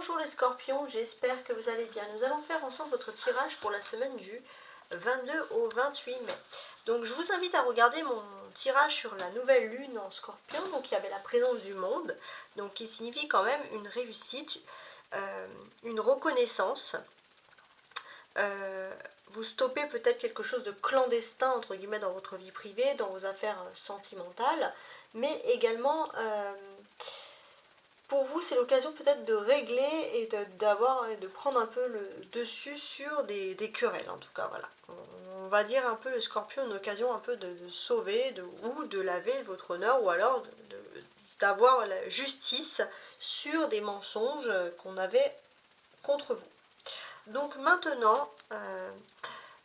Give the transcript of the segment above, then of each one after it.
Bonjour les scorpions, j'espère que vous allez bien. Nous allons faire ensemble votre tirage pour la semaine du 22 au 28 mai. Donc je vous invite à regarder mon tirage sur la nouvelle lune en scorpion. Donc il y avait la présence du monde, donc qui signifie quand même une réussite, une reconnaissance. Vous stoppez peut-être quelque chose de clandestin entre guillemets dans votre vie privée, dans vos affaires sentimentales, mais également pour vous, c'est l'occasion peut-être de régler et de prendre un peu le dessus sur des querelles, en tout cas, voilà. On va dire un peu le scorpion, une occasion un peu de sauver ou de laver votre honneur, ou alors d'avoir la justice sur des mensonges qu'on avait contre vous. Donc maintenant,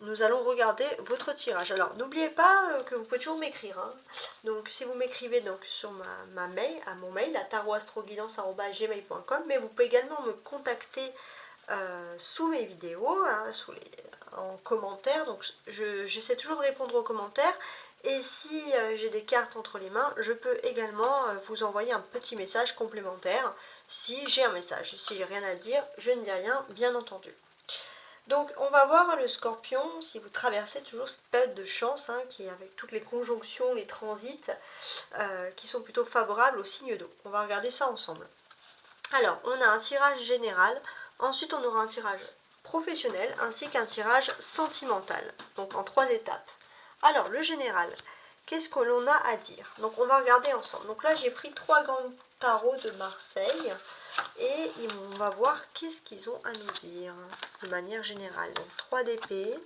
nous allons regarder votre tirage. Alors n'oubliez pas que vous pouvez toujours m'écrire, hein. Donc si vous m'écrivez donc sur ma mail, à mon mail, à tarotastroguidance@gmail.com, mais vous pouvez également me contacter sous mes vidéos, hein, en commentaire. Donc j'essaie toujours de répondre aux commentaires. Et si j'ai des cartes entre les mains, je peux également vous envoyer un petit message complémentaire si j'ai un message. Si j'ai rien à dire, je ne dis rien, bien entendu. Donc on va voir le scorpion, si vous traversez toujours cette période de chance, hein, qui est avec toutes les conjonctions, les transits, qui sont plutôt favorables au signe d'eau. On va regarder ça ensemble. Alors, on a un tirage général, ensuite on aura un tirage professionnel, ainsi qu'un tirage sentimental, donc en 3 étapes. Alors, le général, qu'est-ce que l'on a à dire? Donc on va regarder ensemble. Donc là j'ai pris 3 grands tarots de Marseille, et on va voir qu'est-ce qu'ils ont à nous dire de manière générale. Donc 3 d'épée,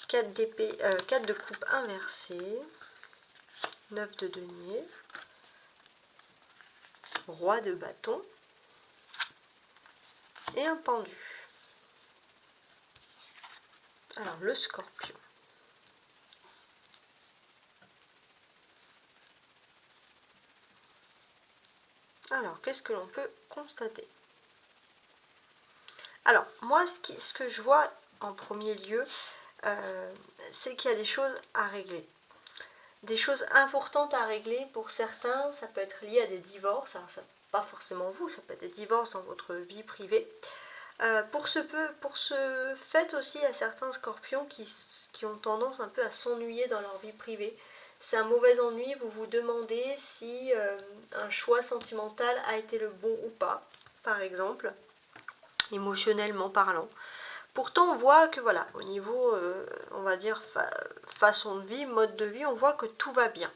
4 d'épée, 4 de coupe inversée, 9 de denier, roi de bâton et un pendu. Alors le scorpion. Alors qu'est-ce que l'on peut constater? Alors moi ce que je vois en premier lieu, c'est qu'il y a des choses à régler. Des choses importantes à régler pour certains, ça peut être lié à des divorces, alors ça, pas forcément vous, ça peut être des divorces dans votre vie privée. Pour ce fait aussi, il y a certains scorpions qui ont tendance un peu à s'ennuyer dans leur vie privée. C'est un mauvais ennui, vous vous demandez si un choix sentimental a été le bon ou pas, par exemple, émotionnellement parlant. Pourtant, on voit que voilà, au niveau, on va dire, façon de vie, mode de vie, on voit que tout va bien.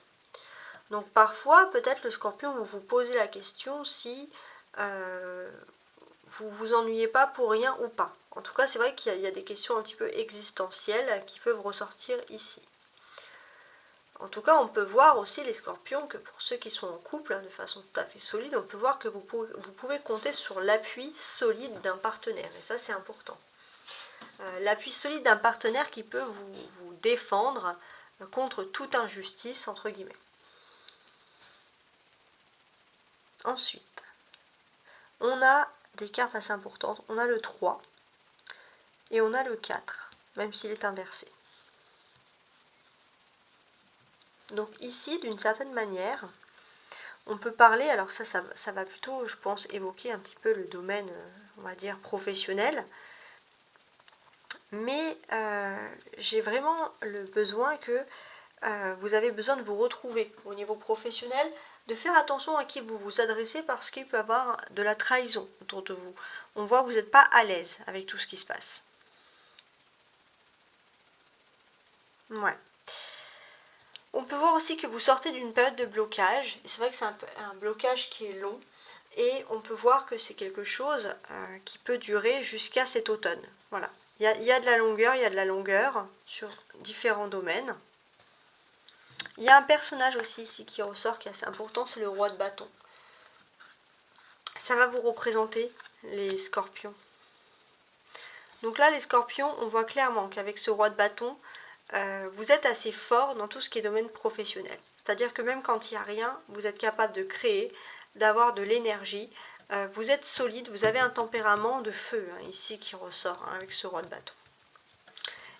Donc parfois, peut-être le scorpion va vous poser la question si vous vous ennuyez pas pour rien ou pas. En tout cas, c'est vrai qu'il y a des questions un petit peu existentielles qui peuvent ressortir ici. En tout cas, on peut voir aussi les scorpions que pour ceux qui sont en couple, hein, de façon tout à fait solide, on peut voir que vous pouvez compter sur l'appui solide d'un partenaire. Et ça, c'est important. L'appui solide d'un partenaire qui peut vous défendre contre toute injustice, entre guillemets. Ensuite, on a des cartes assez importantes. On a le 3 et on a le 4, même s'il est inversé. Donc ici, d'une certaine manière, on peut parler, alors ça va plutôt, je pense, évoquer un petit peu le domaine, on va dire, professionnel. Mais j'ai vraiment le besoin que vous avez besoin de vous retrouver au niveau professionnel, de faire attention à qui vous vous adressez parce qu'il peut y avoir de la trahison autour de vous. On voit que vous n'êtes pas à l'aise avec tout ce qui se passe. Ouais. On peut voir aussi que vous sortez d'une période de blocage. Et c'est vrai que c'est un blocage qui est long. Et on peut voir que c'est quelque chose qui peut durer jusqu'à cet automne. Voilà. Il y a de la longueur sur différents domaines. Il y a un personnage aussi ici qui ressort qui est assez important, c'est le roi de bâton. Ça va vous représenter les scorpions. Donc là, les scorpions, on voit clairement qu'avec ce roi de bâton, vous êtes assez fort dans tout ce qui est domaine professionnel. C'est-à-dire que même quand il n'y a rien, vous êtes capable de créer, d'avoir de l'énergie. Vous êtes solide, vous avez un tempérament de feu, hein, ici qui ressort, hein, avec ce roi de bâton.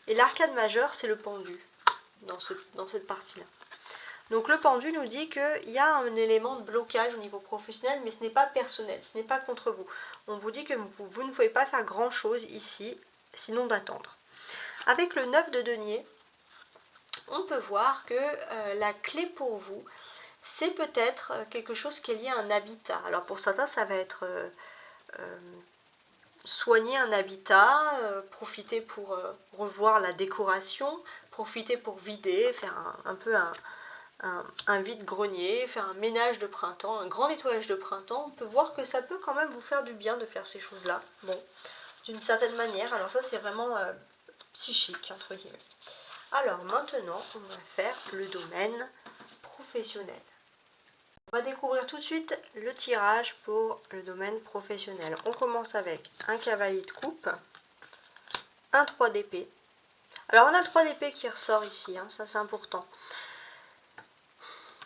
Et l'arcade majeur, c'est le pendu dans cette partie-là. Donc le pendu nous dit qu'il y a un élément de blocage au niveau professionnel, mais ce n'est pas personnel, ce n'est pas contre vous. On vous dit que vous ne pouvez pas faire grand chose ici, sinon d'attendre. Avec le 9 de denier, on peut voir que la clé pour vous, c'est peut-être quelque chose qui est lié à un habitat. Alors pour certains, ça va être soigner un habitat, profiter pour revoir la décoration, profiter pour vider, faire un peu un vide-grenier, faire un ménage de printemps, un grand nettoyage de printemps. On peut voir que ça peut quand même vous faire du bien de faire ces choses-là. Bon, d'une certaine manière. Alors ça, c'est vraiment psychique, entre guillemets. Alors maintenant, on va faire le domaine professionnel. On va découvrir tout de suite le tirage pour le domaine professionnel. On commence avec un cavalier de coupe, un 3 d'épée. Alors on a le 3 d'épée qui ressort ici, hein, ça c'est important.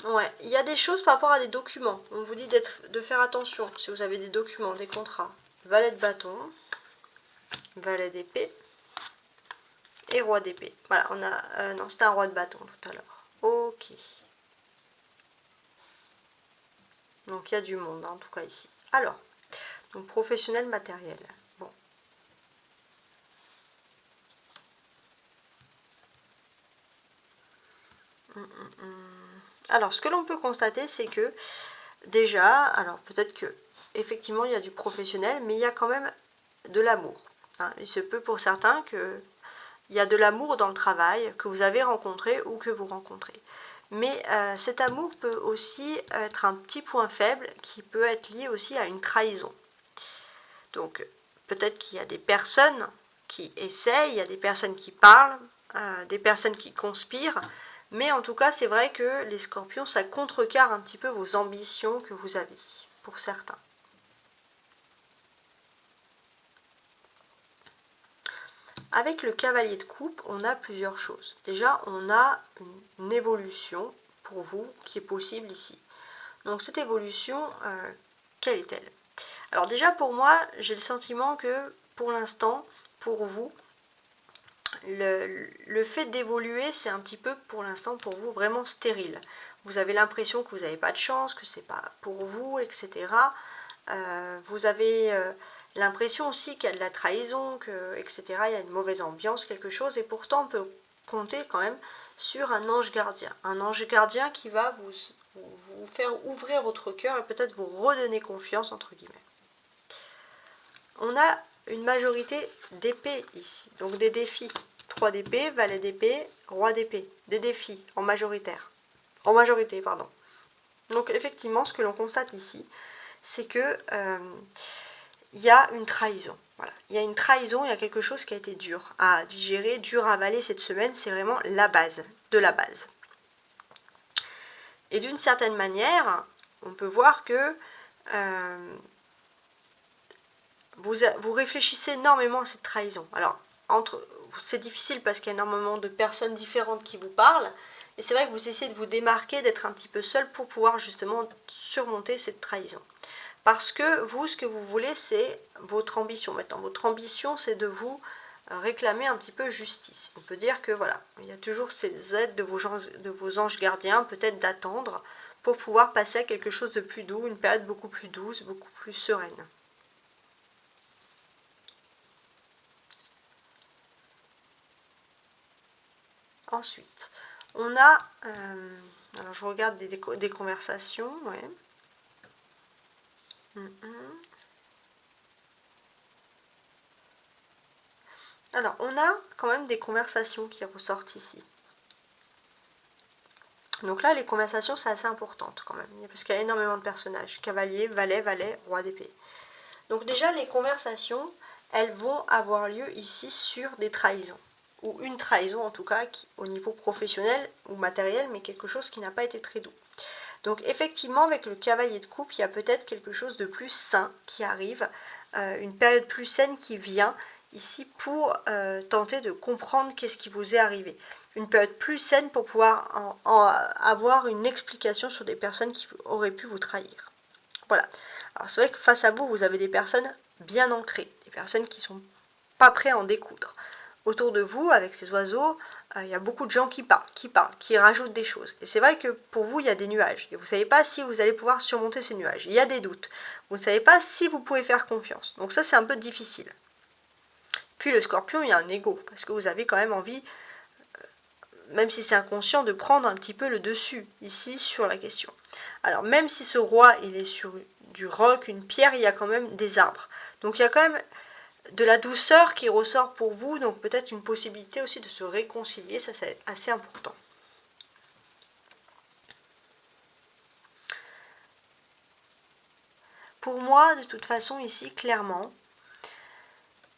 Ouais, il y a des choses par rapport à des documents. On vous dit de faire attention si vous avez des documents, des contrats. Valet de bâton, valet d'épée et roi d'épée. Voilà, on a... non, c'était un roi de bâton tout à l'heure. Ok. Donc il y a du monde, hein, en tout cas ici. Alors, donc professionnel, matériel. Bon. Alors, ce que l'on peut constater, c'est que déjà, alors peut-être que effectivement il y a du professionnel, mais il y a quand même de l'amour. Hein. Il se peut pour certains que il y a de l'amour dans le travail que vous avez rencontré ou que vous rencontrez. Mais cet amour peut aussi être un petit point faible qui peut être lié aussi à une trahison. Donc peut-être qu'il y a des personnes qui essayent, il y a des personnes qui parlent, des personnes qui conspirent, mais en tout cas c'est vrai que les scorpions, ça contrecarre un petit peu vos ambitions que vous avez, pour certains. Avec le cavalier de coupe, on a plusieurs choses. Déjà, on a une évolution pour vous qui est possible ici. Donc cette évolution, quelle est-elle? Alors déjà pour moi, j'ai le sentiment que pour l'instant, pour vous, le fait d'évoluer, c'est un petit peu pour l'instant pour vous vraiment stérile. Vous avez l'impression que vous n'avez pas de chance, que c'est pas pour vous, etc. Vous avez l'impression aussi qu'il y a de la trahison, que, etc. Il y a une mauvaise ambiance, quelque chose, et pourtant on peut compter quand même sur un ange gardien. Un ange gardien qui va vous faire ouvrir votre cœur et peut-être vous redonner confiance, entre guillemets. On a une majorité d'épées ici, donc des défis. 3 d'épée, valet d'épée, roi d'épée. Des défis en majoritaire. En majorité, pardon. Donc effectivement, ce que l'on constate ici, c'est que il y a une trahison. Voilà. Il y a une trahison, il y a quelque chose qui a été dur à digérer, dur à avaler cette semaine. C'est vraiment la base, de la base. Et d'une certaine manière, on peut voir que vous réfléchissez énormément à cette trahison. Alors, c'est difficile parce qu'il y a énormément de personnes différentes qui vous parlent. Et c'est vrai que vous essayez de vous démarquer, d'être un petit peu seul pour pouvoir justement surmonter cette trahison. Parce que vous, ce que vous voulez, c'est votre ambition. Maintenant, votre ambition, c'est de vous réclamer un petit peu justice. On peut dire que voilà, il y a toujours ces aides de vos anges gardiens, peut-être d'attendre, pour pouvoir passer à quelque chose de plus doux, une période beaucoup plus douce, beaucoup plus sereine. Ensuite, on a, alors je regarde des conversations, ouais. Alors, on a quand même des conversations qui ressortent ici. Donc là, les conversations, c'est assez importante quand même, parce qu'il y a énormément de personnages. Cavalier, valet, valet, roi d'épée. Donc déjà, les conversations, elles vont avoir lieu ici sur des trahisons. Ou une trahison en tout cas, au niveau professionnel ou matériel, mais quelque chose qui n'a pas été très doux. Donc effectivement, avec le cavalier de coupe, il y a peut-être quelque chose de plus sain qui arrive, une période plus saine qui vient ici pour tenter de comprendre qu'est-ce qui vous est arrivé. Une période plus saine pour pouvoir avoir une explication sur des personnes qui auraient pu vous trahir. Voilà. Alors c'est vrai que face à vous, vous avez des personnes bien ancrées, des personnes qui ne sont pas prêtes à en découdre. Autour de vous, avec ces oiseaux, il y a beaucoup de gens qui parlent, qui rajoutent des choses. Et c'est vrai que pour vous, il y a des nuages. Et vous ne savez pas si vous allez pouvoir surmonter ces nuages. Il y a des doutes. Vous ne savez pas si vous pouvez faire confiance. Donc ça, c'est un peu difficile. Puis le scorpion, il y a un ego. Parce que vous avez quand même envie, même si c'est inconscient, de prendre un petit peu le dessus, ici, sur la question. Alors, même si ce roi, il est sur du roc, une pierre, il y a quand même des arbres. Donc il y a quand même de la douceur qui ressort pour vous, donc peut-être une possibilité aussi de se réconcilier, ça c'est assez important. Pour moi, de toute façon, ici, clairement,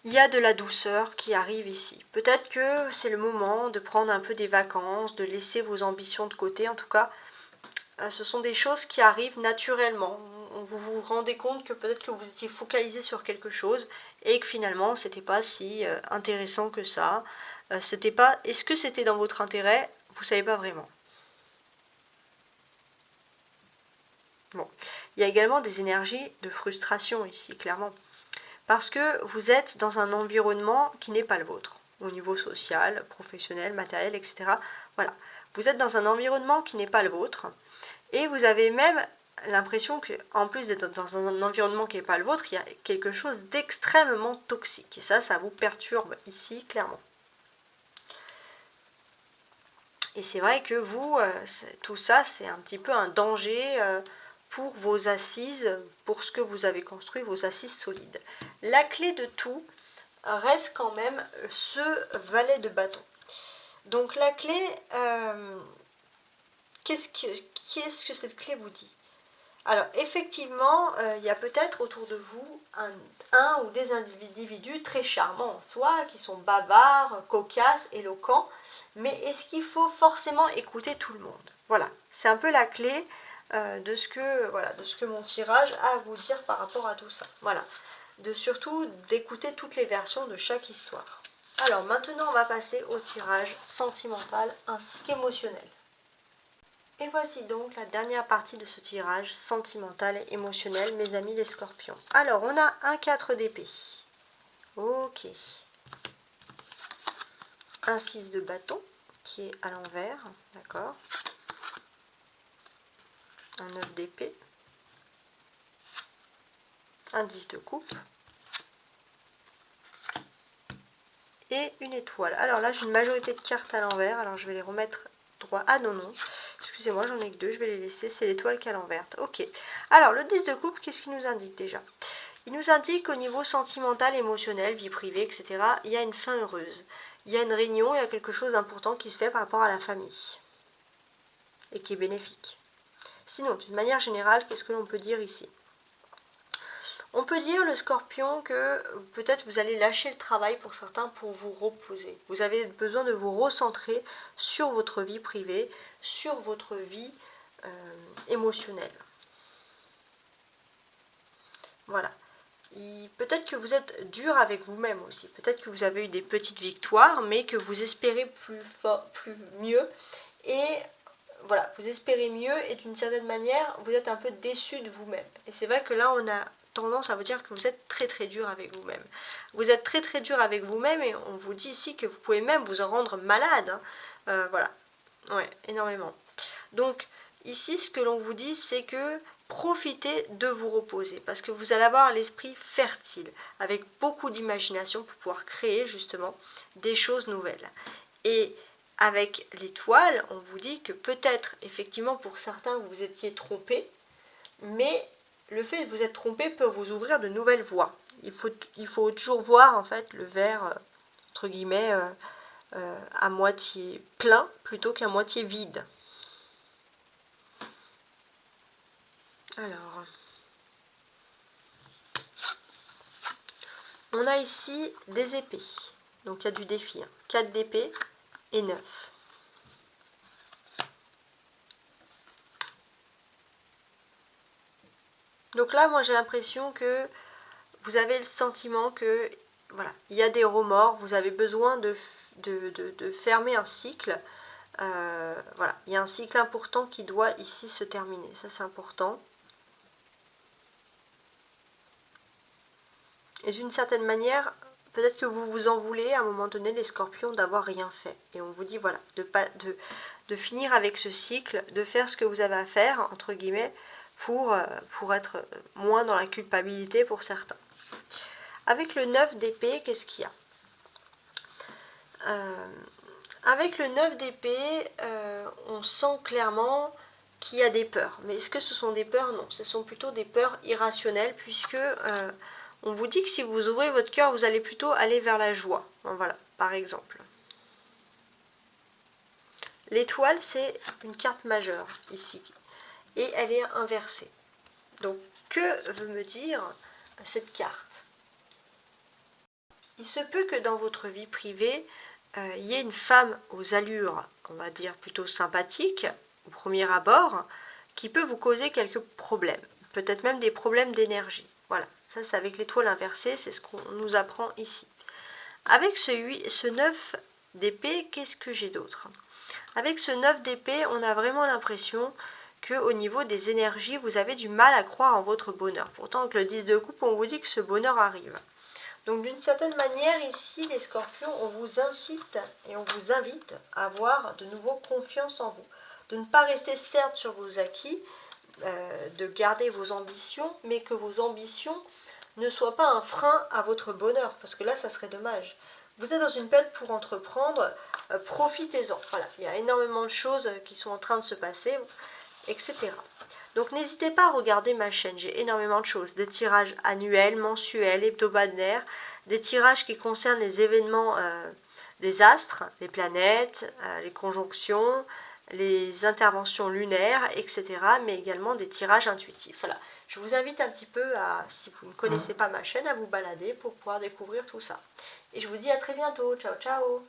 il y a de la douceur qui arrive ici. Peut-être que c'est le moment de prendre un peu des vacances, de laisser vos ambitions de côté. En tout cas, ce sont des choses qui arrivent naturellement. Vous vous rendez compte que peut-être que vous étiez focalisé sur quelque chose et que finalement, c'était pas si intéressant que ça. C'était pas. Est-ce que c'était dans votre intérêt? Vous savez pas vraiment. Bon, il y a également des énergies de frustration ici, clairement. Parce que vous êtes dans un environnement qui n'est pas le vôtre, au niveau social, professionnel, matériel, etc. Voilà, vous êtes dans un environnement qui n'est pas le vôtre, et vous avez même l'impression qu'en plus d'être dans un environnement qui n'est pas le vôtre, il y a quelque chose d'extrêmement toxique. Et ça vous perturbe ici, clairement. Et c'est vrai que vous, tout ça, c'est un petit peu un danger pour vos assises, pour ce que vous avez construit, vos assises solides. La clé de tout reste quand même ce valet de bâton. Donc la clé, qu'est-ce que cette clé vous dit? Alors effectivement, il y a peut-être autour de vous un ou des individus très charmants en soi, qui sont bavards, cocasses, éloquents, mais est-ce qu'il faut forcément écouter tout le monde? Voilà, c'est un peu la clé de ce que mon tirage a à vous dire par rapport à tout ça. Voilà, surtout d'écouter toutes les versions de chaque histoire. Alors maintenant, on va passer au tirage sentimental ainsi qu'émotionnel. Et voici donc la dernière partie de ce tirage sentimental et émotionnel, mes amis les scorpions. Alors, on a un 4 d'épée. Ok. Un 6 de bâton, qui est à l'envers, d'accord. Un 9 d'épée. Un 10 de coupe. Et une étoile. Alors là, j'ai une majorité de cartes à l'envers, alors je vais les remettre droit. Ah non, non. Excusez-moi, j'en ai que deux, je vais les laisser. C'est l'étoile qui est à l'envers. Ok. Alors, le 10 de coupe, qu'est-ce qu'il nous indique déjà? Il nous indique qu'au niveau sentimental, émotionnel, vie privée, etc., il y a une fin heureuse. Il y a une réunion, il y a quelque chose d'important qui se fait par rapport à la famille. Et qui est bénéfique. Sinon, d'une manière générale, qu'est-ce que l'on peut dire ici? On peut dire, le scorpion, que peut-être vous allez lâcher le travail pour certains pour vous reposer. Vous avez besoin de vous recentrer sur votre vie privée, sur votre vie émotionnelle. Voilà. Peut-être que vous êtes dur avec vous-même aussi. Peut-être que vous avez eu des petites victoires, mais que vous espérez plus mieux. Et voilà, vous espérez mieux et d'une certaine manière, vous êtes un peu déçu de vous-même. Et c'est vrai que là, on a tendance à vous dire que vous êtes très très dur avec vous-même. Vous êtes très très dur avec vous-même et on vous dit ici que vous pouvez même vous en rendre malade. Voilà, ouais, énormément. Donc ici, ce que l'on vous dit, c'est que profitez de vous reposer parce que vous allez avoir l'esprit fertile avec beaucoup d'imagination pour pouvoir créer justement des choses nouvelles. Et avec l'étoile, on vous dit que peut-être effectivement pour certains vous étiez trompé, mais le fait de vous être trompé peut vous ouvrir de nouvelles voies. Il faut toujours voir en fait le verre entre guillemets à moitié plein plutôt qu'à moitié vide. Alors, on a ici des épées. Donc il y a du défi. 4 d'épée et 9. Donc là, moi j'ai l'impression que vous avez le sentiment que voilà, il y a des remords, vous avez besoin de fermer un cycle. Voilà, il y a un cycle important qui doit ici se terminer. Ça c'est important. Et d'une certaine manière, peut-être que vous vous en voulez à un moment donné, les scorpions, d'avoir rien fait. Et on vous dit, voilà, de finir avec ce cycle, de faire ce que vous avez à faire, entre guillemets, pour être moins dans la culpabilité pour certains. Avec le 9 d'épée, qu'est-ce qu'il y a Avec le 9 d'épée, on sent clairement qu'il y a des peurs. Mais est-ce que ce sont des peurs? Non, ce sont plutôt des peurs irrationnelles, puisque on vous dit que si vous ouvrez votre cœur, vous allez plutôt aller vers la joie. Voilà, par exemple. L'étoile, c'est une carte majeure, ici. Et elle est inversée. Donc, que veut me dire cette carte? Il se peut que dans votre vie privée, il y ait une femme aux allures, on va dire, plutôt sympathiques, au premier abord, qui peut vous causer quelques problèmes. Peut-être même des problèmes d'énergie. Voilà, ça c'est avec l'étoile inversée, c'est ce qu'on nous apprend ici. Avec ce 9 d'épée, qu'est-ce que j'ai d'autre? Avec ce 9 d'épée, on a vraiment l'impression qu'au niveau des énergies, vous avez du mal à croire en votre bonheur. Pourtant, avec le 10 de coupe, on vous dit que ce bonheur arrive. Donc d'une certaine manière, ici, les scorpions, on vous incite et on vous invite à avoir de nouveau confiance en vous. De ne pas rester certes sur vos acquis, de garder vos ambitions, mais que vos ambitions ne soient pas un frein à votre bonheur, parce que là, ça serait dommage. Vous êtes dans une période pour entreprendre, profitez-en. Voilà, il y a énormément de choses qui sont en train de se passer, etc. Donc n'hésitez pas à regarder ma chaîne, j'ai énormément de choses, des tirages annuels, mensuels, hebdomadaires, des tirages qui concernent les événements des astres, les planètes, les conjonctions, les interventions lunaires, etc. Mais également des tirages intuitifs. Voilà, je vous invite un petit peu à, si vous ne connaissez pas ma chaîne, à vous balader pour pouvoir découvrir tout ça. Et je vous dis à très bientôt, ciao ciao.